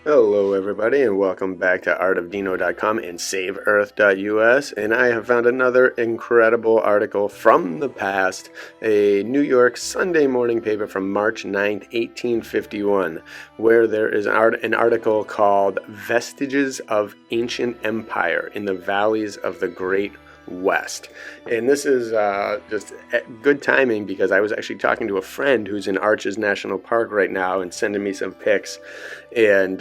Hello, everybody, and welcome back to artofdino.com and saveearth.us. And I have found another incredible article from the past, a New York Sunday morning paper from March 9th, 1851, where there is an article called Vestiges of Ancient Empire in the Valleys of the Great West. And this is just good timing because I was actually talking to a friend who's in Arches National Park right now and sending me some pics. And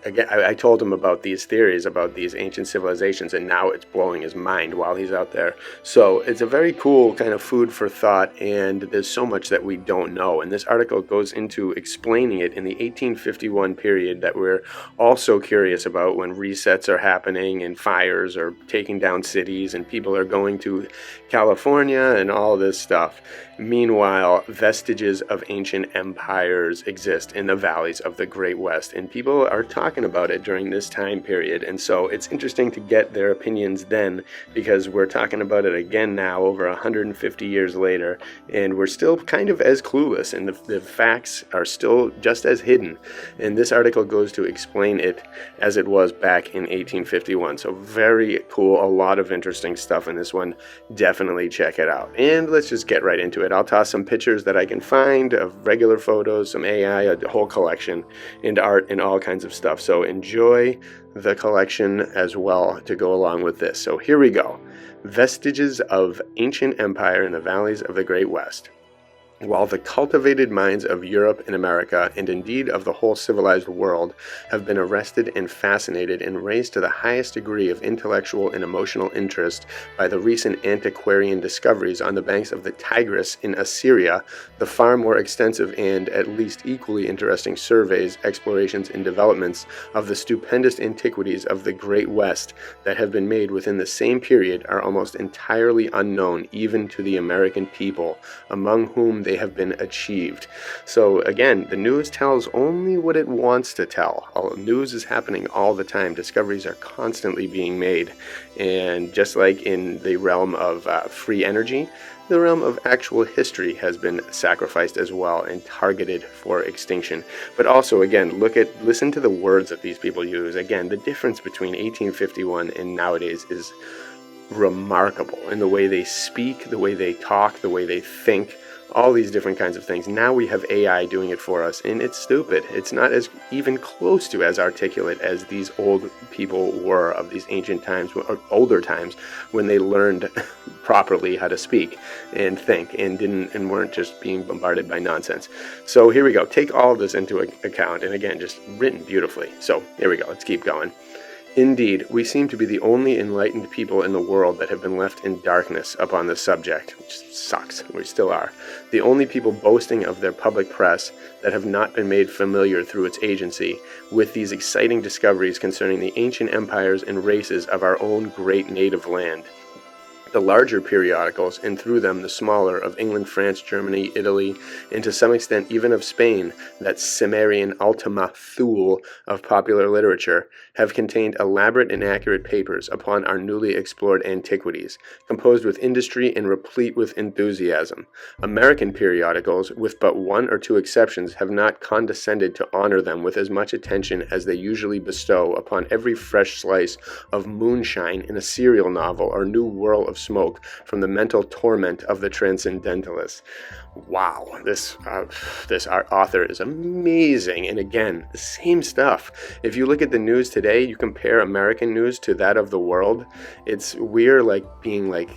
again, I told him about these theories about these ancient civilizations, and now it's blowing his mind while he's out there. So it's a very cool kind of food for thought, and there's so much that we don't know. And this article goes into explaining it in the 1851 period that we're also curious about, when resets are happening and fires are taking down cities and people are going to California and all this stuff. Meanwhile, vestiges of ancient empires exist in the valleys of the Great West, and people are talking about it during this time period. And so it's interesting to get their opinions then, because we're talking about it again now over 150 years later, and we're still kind of as clueless, and the facts are still just as hidden. And this article goes to explain it as it was back in 1851. So very cool, a lot of interesting stuff in this one. Definitely check it out. And let's just get right into it. I'll toss some pictures that I can find of regular photos, some AI, a whole collection, and art and all kinds of stuff. So enjoy the collection as well to go along with this. So here we go. Vestiges of Ancient Empire in the Valleys of the Great West. While the cultivated minds of Europe and America, and indeed of the whole civilized world, have been arrested and fascinated and raised to the highest degree of intellectual and emotional interest by the recent antiquarian discoveries on the banks of the Tigris in Assyria, the far more extensive and at least equally interesting surveys, explorations, and developments of the stupendous antiquities of the Great West that have been made within the same period are almost entirely unknown even to the American people, among whom they have been achieved. So again, the news tells only what it wants to tell. News is happening all the time. Discoveries are constantly being made. And just like in the realm of free energy, the realm of actual history has been sacrificed as well and targeted for extinction. But also, again, listen to the words that these people use. Again, the difference between 1851 and nowadays is remarkable in the way they speak, the way they talk, the way they think, all these different kinds of things. Now we have AI doing it for us, and it's stupid. It's not as even close to as articulate as these old people were of these ancient times, or older times, when they learned properly how to speak and think and weren't just being bombarded by nonsense. So here we go. Take all of this into account, and again, just written beautifully. So here we go. Let's keep going. Indeed, we seem to be the only enlightened people in the world that have been left in darkness upon this subject, which sucks. We still are. The only people boasting of their public press that have not been made familiar through its agency with these exciting discoveries concerning the ancient empires and races of our own great native land. The larger periodicals, and through them the smaller, of England, France, Germany, Italy, and to some extent even of Spain, that Cimmerian Ultima Thule of popular literature, have contained elaborate and accurate papers upon our newly explored antiquities, composed with industry and replete with enthusiasm. American periodicals, with but one or two exceptions, have not condescended to honor them with as much attention as they usually bestow upon every fresh slice of moonshine in a serial novel or new whirl of smoke from the mental torment of the transcendentalists. Wow, this author is amazing. And again, the same stuff. If you look at the news today, you compare American news to that of the world, we're like being like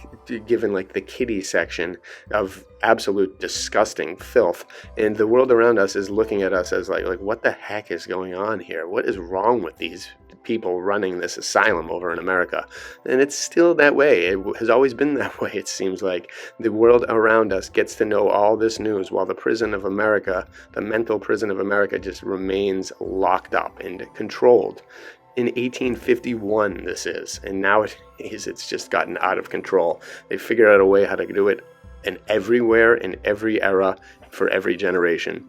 given like the kiddie section of absolute disgusting filth, and the world around us is looking at us as like what the heck is going on here? What is wrong with these people running this asylum over in America? And it's still that way. It has always been that way. It seems like the world around us gets to know all this news while the prison of America, the mental prison of America, just remains locked up and controlled. In 1851 this is, and nowadays it's just gotten out of control. They figured out a way how to do it and everywhere, in every era, for every generation.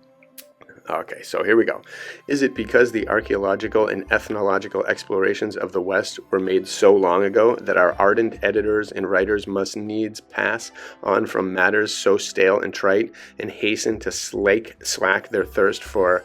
Okay, so here we go. Is it because the archaeological and ethnological explorations of the West were made so long ago that our ardent editors and writers must needs pass on from matters so stale and trite and hasten to slack their thirst for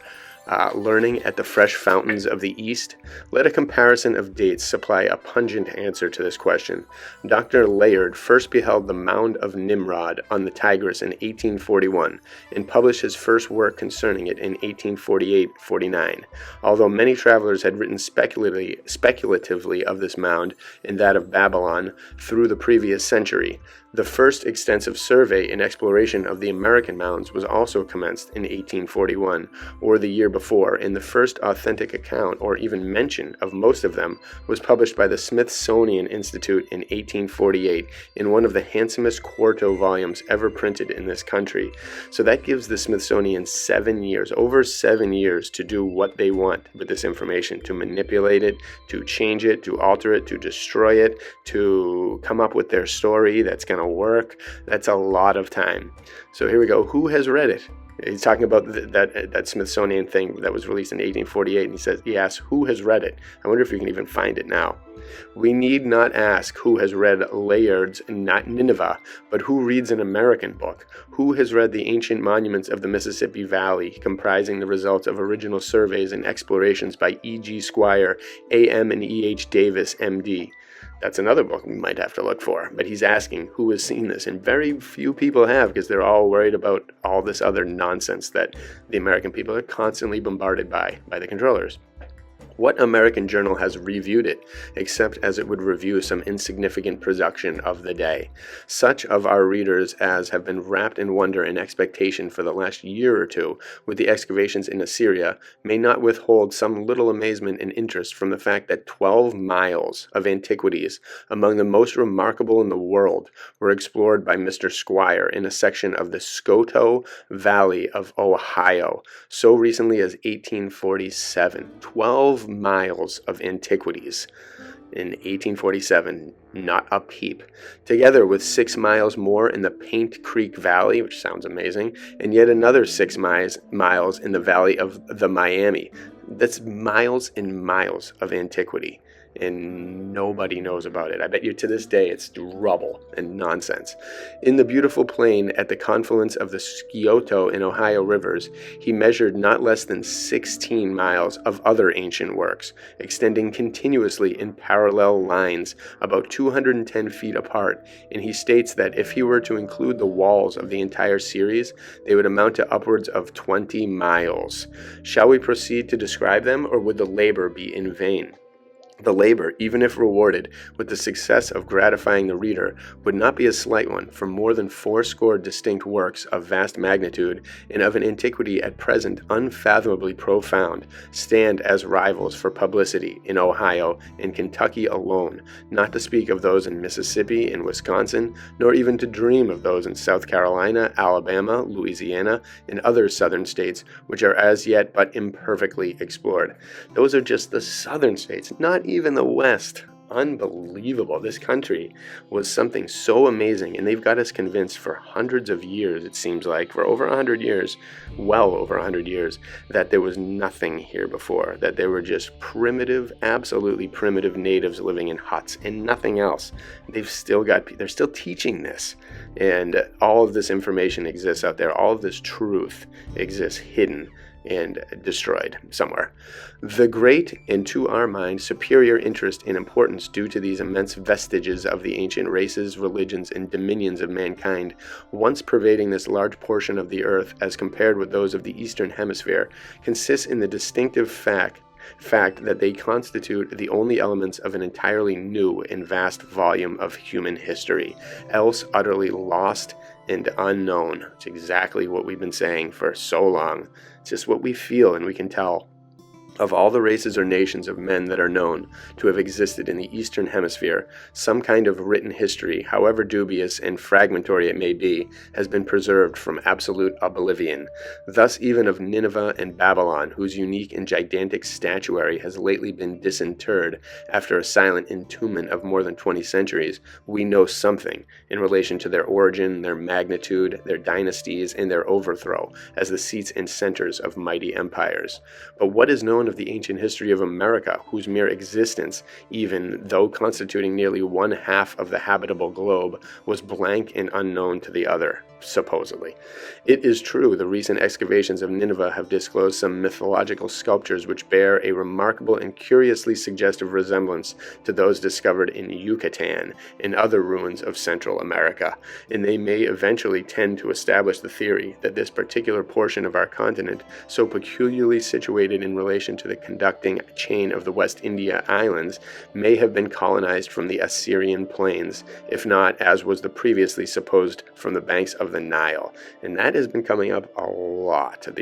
Learning at the fresh fountains of the East? Let a comparison of dates supply a pungent answer to this question. Dr. Layard first beheld the Mound of Nimrod on the Tigris in 1841 and published his first work concerning it in 1848-49. Although many travelers had written speculatively of this mound and that of Babylon through the previous century, the first extensive survey and exploration of the American mounds was also commenced in 1841, or the year before, and the first authentic account, or even mention, of most of them was published by the Smithsonian Institute in 1848 in one of the handsomest quarto volumes ever printed in this country. So that gives the Smithsonian 7 years, over 7 years, to do what they want with this information, to manipulate it, to change it, to alter it, to destroy it, to come up with their story that's going to work. That's a lot of time. So here we go. Who has read it? He's talking about that Smithsonian thing that was released in 1848, and he asks, who has read it? I wonder if you can even find it now. We need not ask who has read Layard's Nineveh, but who reads an American book? Who has read the ancient monuments of the Mississippi Valley, comprising the results of original surveys and explorations by E.G. Squire, A.M. and E.H. Davis, M.D.? That's another book we might have to look for. But he's asking who has seen this, and very few people have, because they're all worried about all this other nonsense that the American people are constantly bombarded by the controllers. What American journal has reviewed it, except as it would review some insignificant production of the day? Such of our readers as have been wrapped in wonder and expectation for the last year or two with the excavations in Assyria may not withhold some little amazement and interest from the fact that 12 miles of antiquities, among the most remarkable in the world, were explored by Mr. Squire in a section of the Scoto Valley of Ohio so recently as 1847. 12 miles of antiquities in 1847, not a peep, together with 6 miles more in the Paint Creek Valley, which sounds amazing, and yet another 6 miles in the Valley of the Miami. That's miles and miles of antiquity, and nobody knows about it. I bet you to this day it's rubble and nonsense. In the beautiful plain at the confluence of the Scioto and Ohio rivers, he measured not less than 16 miles of other ancient works, extending continuously in parallel lines about 210 feet apart, and he states that if he were to include the walls of the entire series, they would amount to upwards of 20 miles. Shall we proceed to describe them, or would the labor be in vain? The labor, even if rewarded with the success of gratifying the reader, would not be a slight one, for more than 80 distinct works of vast magnitude and of an antiquity at present unfathomably profound stand as rivals for publicity in Ohio and Kentucky alone, not to speak of those in Mississippi and Wisconsin, nor even to dream of those in South Carolina, Alabama, Louisiana, and other southern states which are as yet but imperfectly explored. Those are just the southern states, not even the West. Unbelievable. This country was something so amazing, and they've got us convinced for hundreds of years, it seems like, for over 100 years, well over 100 years, that there was nothing here before, that there were just primitive, absolutely primitive natives living in huts and nothing else. They're still teaching this, and all of this information exists out there. All of this truth exists hidden and destroyed somewhere. The great, and to our mind, superior interest and importance due to these immense vestiges of the ancient races, religions, and dominions of mankind, once pervading this large portion of the earth as compared with those of the Eastern Hemisphere, consists in the distinctive fact that they constitute the only elements of an entirely new and vast volume of human history, else utterly lost and unknown. It's exactly what we've been saying for so long. It's just what we feel, and we can tell. Of all the races or nations of men that are known to have existed in the Eastern Hemisphere, some kind of written history, however dubious and fragmentary it may be, has been preserved from absolute oblivion. Thus even of Nineveh and Babylon, whose unique and gigantic statuary has lately been disinterred after a silent entombment of more than 20 centuries, we know something in relation to their origin, their magnitude, their dynasties, and their overthrow as the seats and centers of mighty empires. But what is known of the ancient history of America, whose mere existence, even though constituting nearly 1/2 of the habitable globe, was blank and unknown to the other? supposedly. It is true the recent excavations of Nineveh have disclosed some mythological sculptures which bear a remarkable and curiously suggestive resemblance to those discovered in Yucatan and other ruins of Central America, and they may eventually tend to establish the theory that this particular portion of our continent, so peculiarly situated in relation to the conducting chain of the West India Islands, may have been colonized from the Assyrian plains, if not, as was the previously supposed, from the banks of the Nile. And that has been coming up a lot. And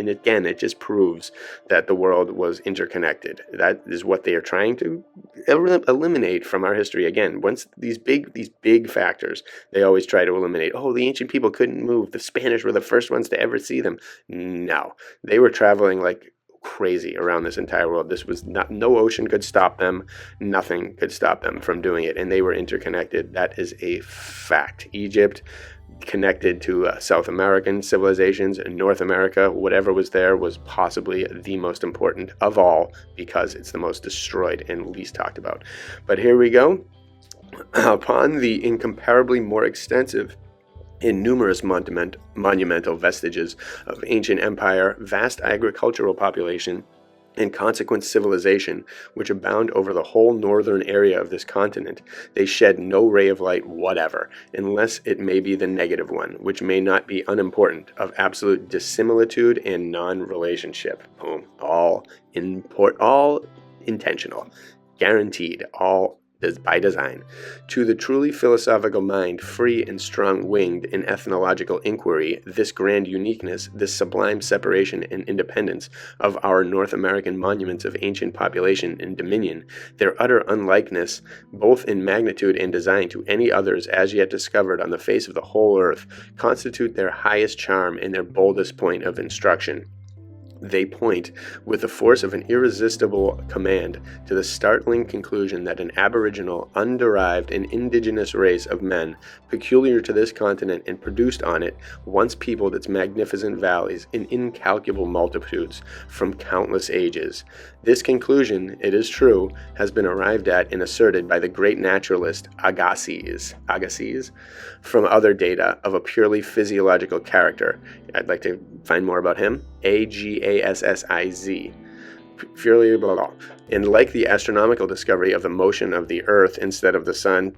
again, it just proves that the world was interconnected. That is what they are trying to eliminate from our history. Again, once these big factors, they always try to eliminate. Oh, the ancient people couldn't move. The Spanish were the first ones to ever see them. No, they were traveling like crazy around this entire world. This was no ocean could stop them. Nothing could stop them from doing it, and they were interconnected. That is a fact. Egypt connected to South American civilizations, and North America, whatever was there, was possibly the most important of all because it's the most destroyed and least talked about. But here we go. Upon the incomparably more extensive in numerous monumental vestiges of ancient empire, vast agricultural population, and consequent civilization, which abound over the whole northern area of this continent, they shed no ray of light whatever, unless it may be the negative one, which may not be unimportant, of absolute dissimilitude and non-relationship. Boom. All intentional. Guaranteed. All by design. To the truly philosophical mind, free and strong-winged in ethnological inquiry, this grand uniqueness, this sublime separation and independence of our North American monuments of ancient population and dominion, their utter unlikeness, both in magnitude and design to any others as yet discovered on the face of the whole earth, constitute their highest charm and their boldest point of instruction. They point, with the force of an irresistible command, to the startling conclusion that an aboriginal, underived, and indigenous race of men, peculiar to this continent and produced on it, once peopled its magnificent valleys in incalculable multitudes from countless ages. This conclusion, it is true, has been arrived at and asserted by the great naturalist Agassiz, from other data of a purely physiological character. I'd like to find more about him. Agassiz. Purely blah, blah. And like the astronomical discovery of the motion of the Earth instead of the Sun,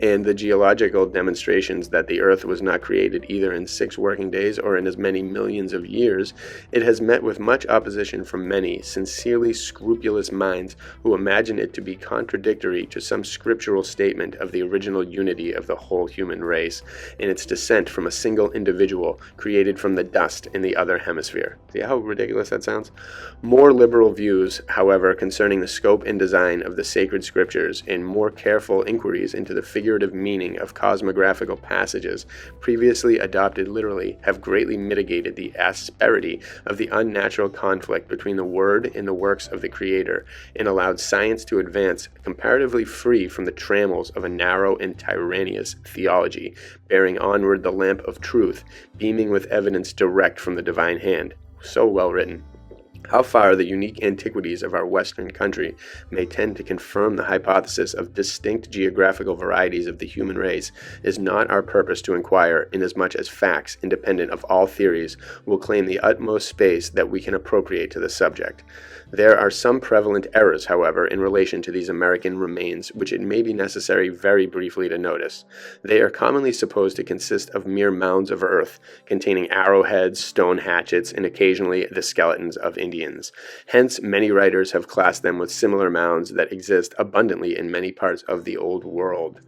and the geological demonstrations that the Earth was not created either in 6 working days or in as many millions of years, it has met with much opposition from many sincerely scrupulous minds who imagine it to be contradictory to some scriptural statement of the original unity of the whole human race, and its descent from a single individual created from the dust in the other hemisphere. See how ridiculous that sounds? More liberal views, however, concerning the scope and design of the sacred scriptures, and more careful inquiries into the figurative meaning of cosmographical passages previously adopted literally, have greatly mitigated the asperity of the unnatural conflict between the Word and the works of the Creator, and allowed science to advance comparatively free from the trammels of a narrow and tyrannous theology, bearing onward the lamp of truth, beaming with evidence direct from the divine hand. So well written. How far the unique antiquities of our Western country may tend to confirm the hypothesis of distinct geographical varieties of the human race is not our purpose to inquire, inasmuch as facts, independent of all theories, will claim the utmost space that we can appropriate to the subject. There are some prevalent errors, however, in relation to these American remains, which it may be necessary very briefly to notice. They are commonly supposed to consist of mere mounds of earth, containing arrowheads, stone hatchets, and occasionally the skeletons of Indians. Hence, many writers have classed them with similar mounds that exist abundantly in many parts of the Old World.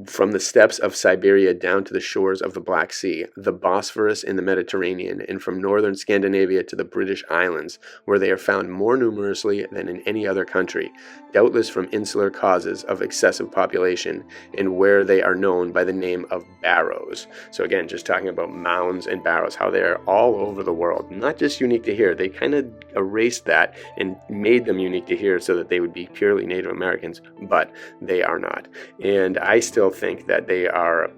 From the steppes of Siberia down to the shores of the Black Sea, the Bosphorus in the Mediterranean, and from northern Scandinavia to the British Islands, where they are found more numerously than in any other country, doubtless from insular causes of excessive population, and where they are known by the name of barrows. So again, just talking about mounds and barrows, how they are all over the world, not just unique to here. They kind of erased that and made them unique to here so that they would be purely Native Americans, but they are not. And I still think that they are,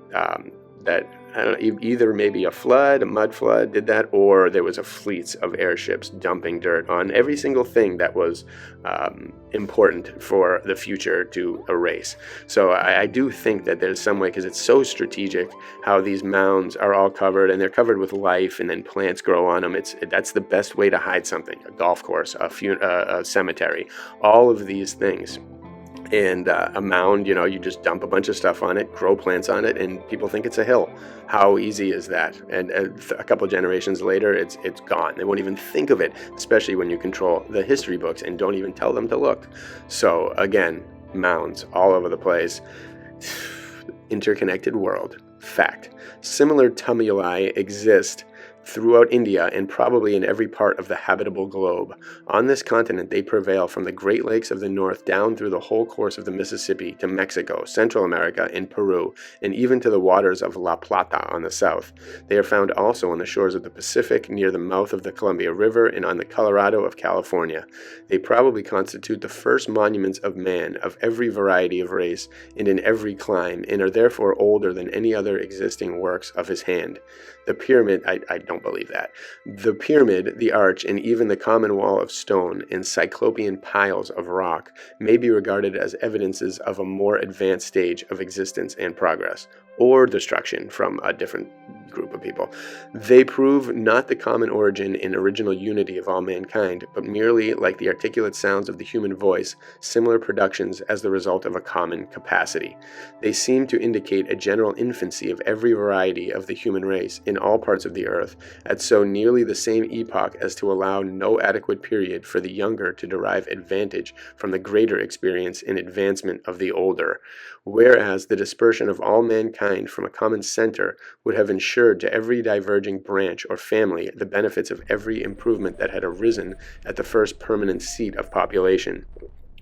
I don't know, either maybe a flood, a mud flood did that, or there was a fleets of airships dumping dirt on every single thing that was important for the future to erase. So I do think that there's some way, because it's so strategic how these mounds are all covered, and they're covered with life, and then plants grow on them. That's the best way to hide something. A golf course, a cemetery, all of these things. And a mound, you just dump a bunch of stuff on it, grow plants on it, and people think it's a hill. How easy is that? And a couple of generations later, it's gone. They won't even think of it, especially when you control the history books and don't even tell them to look. So again, mounds all over the place. Interconnected world. Fact. Similar tumuli exist throughout India and probably in every part of the habitable globe. On this continent, they prevail from the Great Lakes of the north down through the whole course of the Mississippi to Mexico, Central America, and Peru, and even to the waters of La Plata on the south. They are found also on the shores of the Pacific, near the mouth of the Columbia River, and on the Colorado of California. They probably constitute the first monuments of man of every variety of race and in every clime, and are therefore older than any other existing works of his hand. The pyramid, I don't believe that. The pyramid, the arch, and even the common wall of stone and cyclopean piles of rock may be regarded as evidences of a more advanced stage of existence and progress, or destruction from a different group of people. They prove not the common origin and original unity of all mankind, but merely, like the articulate sounds of the human voice, similar productions as the result of a common capacity. They seem to indicate a general infancy of every variety of the human race in all parts of the earth, at so nearly the same epoch as to allow no adequate period for the younger to derive advantage from the greater experience and advancement of the older, whereas the dispersion of all mankind from a common center would have ensured to every diverging branch or family the benefits of every improvement that had arisen at the first permanent seat of population.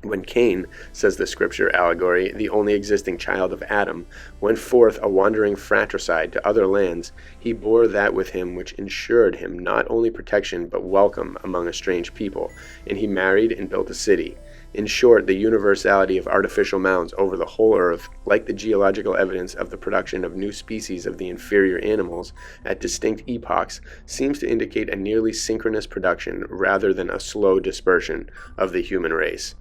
When Cain, says the scripture allegory, the only existing child of Adam, went forth a wandering fratricide to other lands, he bore that with him which ensured him not only protection but welcome among a strange people, and he married and built a city. In short, the universality of artificial mounds over the whole earth, like the geological evidence of the production of new species of the inferior animals at distinct epochs, seems to indicate a nearly synchronous production rather than a slow dispersion of the human race.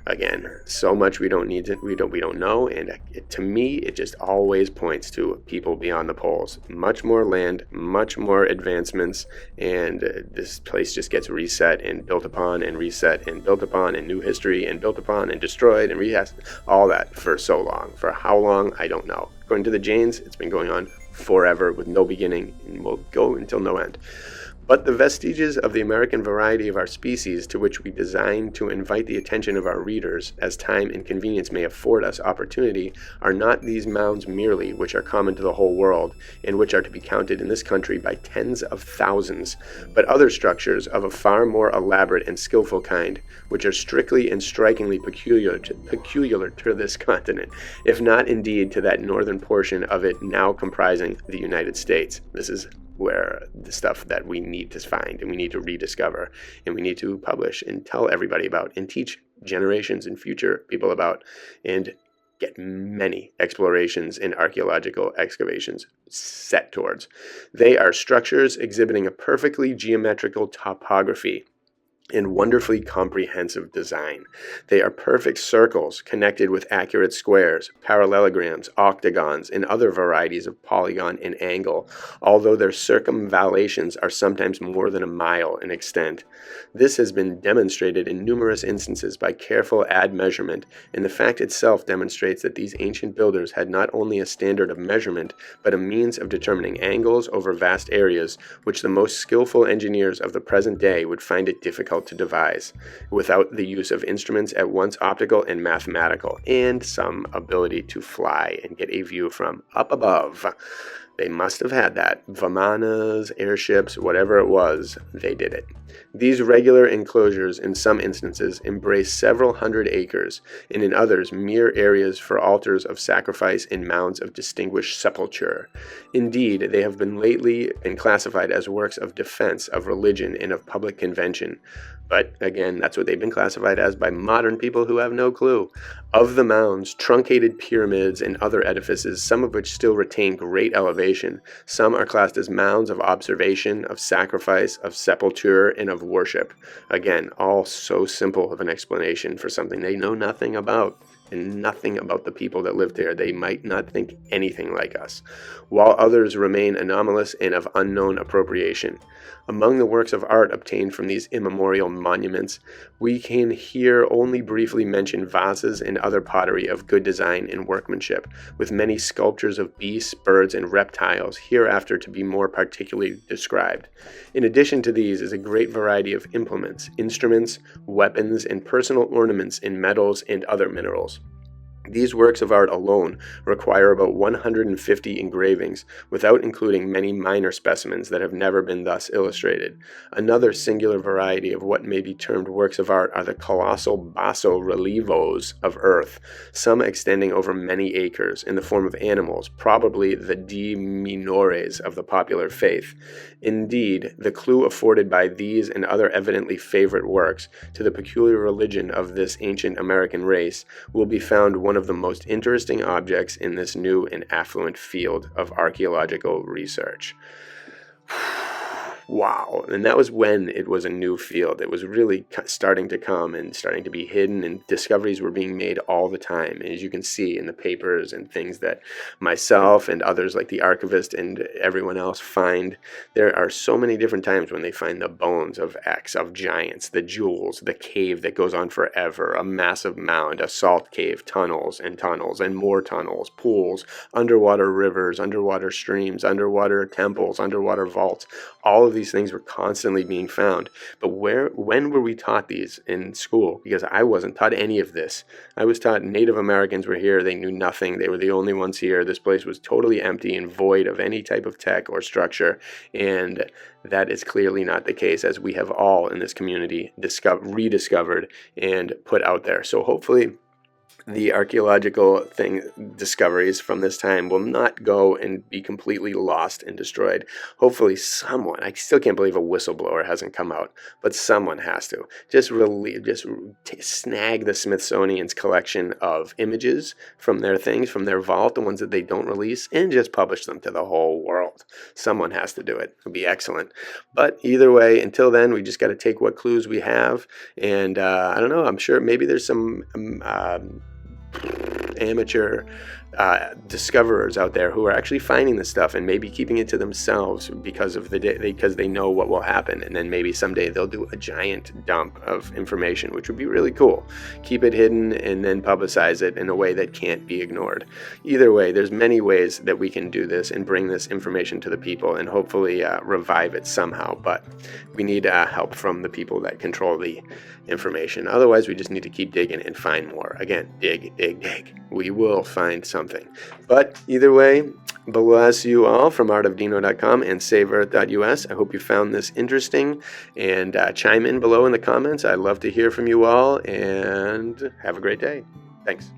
Again, so much we don't know, and to me, it just always points to people beyond the poles. Much more land, much more advancements, and this place just gets reset and built upon and reset and built upon, and new history and built upon and destroyed and reset, all that for so long. For how long, I don't know. According to the Jains, it's been going on forever with no beginning, and will go until no end. But the vestiges of the American variety of our species, to which we design to invite the attention of our readers, as time and convenience may afford us opportunity, are not these mounds merely, which are common to the whole world, and which are to be counted in this country by tens of thousands, but other structures of a far more elaborate and skillful kind, which are strictly and strikingly peculiar to this continent, if not indeed to that northern portion of it now comprising the United States. This is where the stuff that we need to find and we need to rediscover and we need to publish and tell everybody about and teach generations and future people about, and get many explorations and archaeological excavations set towards. They are structures exhibiting a perfectly geometrical topography and wonderfully comprehensive design. They are perfect circles connected with accurate squares, parallelograms, octagons, and other varieties of polygon and angle, although their circumvallations are sometimes more than a mile in extent. This has been demonstrated in numerous instances by careful measurement, and the fact itself demonstrates that these ancient builders had not only a standard of measurement, but a means of determining angles over vast areas, which the most skillful engineers of the present day would find it difficult to devise, without the use of instruments at once optical and mathematical, and some ability to fly and get a view from up above. They must have had that. Vimanas, airships, whatever it was, they did it. These regular enclosures, in some instances, embrace several hundred acres, and in others, mere areas for altars of sacrifice and mounds of distinguished sepulture. Indeed, they have been lately classified as works of defense, of religion, and of public convention. But again, that's what they've been classified as by modern people who have no clue. Of the mounds, truncated pyramids and other edifices, some of which still retain great elevation, some are classed as mounds of observation, of sacrifice, of sepulture, and of worship. Again, all so simple of an explanation for something they know nothing about. And nothing about the people that lived there. They might not think anything like us, while others remain anomalous and of unknown appropriation. Among the works of art obtained from these immemorial monuments, we can here only briefly mention vases and other pottery of good design and workmanship, with many sculptures of beasts, birds, and reptiles hereafter to be more particularly described. In addition to these is a great variety of implements, instruments, weapons, and personal ornaments in metals and other minerals. These works of art alone require about 150 engravings, without including many minor specimens that have never been thus illustrated. Another singular variety of what may be termed works of art are the colossal basso relievos of earth, some extending over many acres, in the form of animals, probably the de minores of the popular faith. Indeed, the clue afforded by these and other evidently favorite works to the peculiar religion of this ancient American race will be found one of the most interesting objects in this new and affluent field of archaeological research. Wow. And that was when it was a new field. It was really starting to come and starting to be hidden, and discoveries were being made all the time. And as you can see in the papers and things that myself and others like the archivist and everyone else find, there are so many different times when they find the bones of X, of giants, the jewels, the cave that goes on forever, a massive mound, a salt cave, tunnels and more tunnels, pools, underwater rivers, underwater streams, underwater temples, underwater vaults. All of these things were constantly being found. But when were we taught these in school? Because I wasn't taught any of this. I was taught Native Americans were here. They knew nothing. They were the only ones here. This place was totally empty and void of any type of tech or structure. And that is clearly not the case, as we have all in this community rediscovered and put out there. So hopefully the archaeological discoveries from this time will not go and be completely lost and destroyed. Hopefully someone, I still can't believe a whistleblower hasn't come out, but someone has to. Just snag the Smithsonian's collection of images from their things, from their vault, the ones that they don't release, and just publish them to the whole world. Someone has to do it. It would be excellent. But either way, until then, we just got to take what clues we have. And I don't know, I'm sure maybe there's some amateur discoverers out there who are actually finding this stuff and maybe keeping it to themselves because they know what will happen, and then maybe someday they'll do a giant dump of information, which would be really cool. Keep it hidden and then publicize it in a way that can't be ignored. Either way, there's many ways that we can do this and bring this information to the people and hopefully revive it somehow, but we need help from the people that control the information. Otherwise, we just need to keep digging and find more. Again, dig. We will find something. But either way, bless you all from artofdino.com and saveearth.us. I hope you found this interesting, and chime in below in the comments. I'd love to hear from you all, and have a great day. Thanks.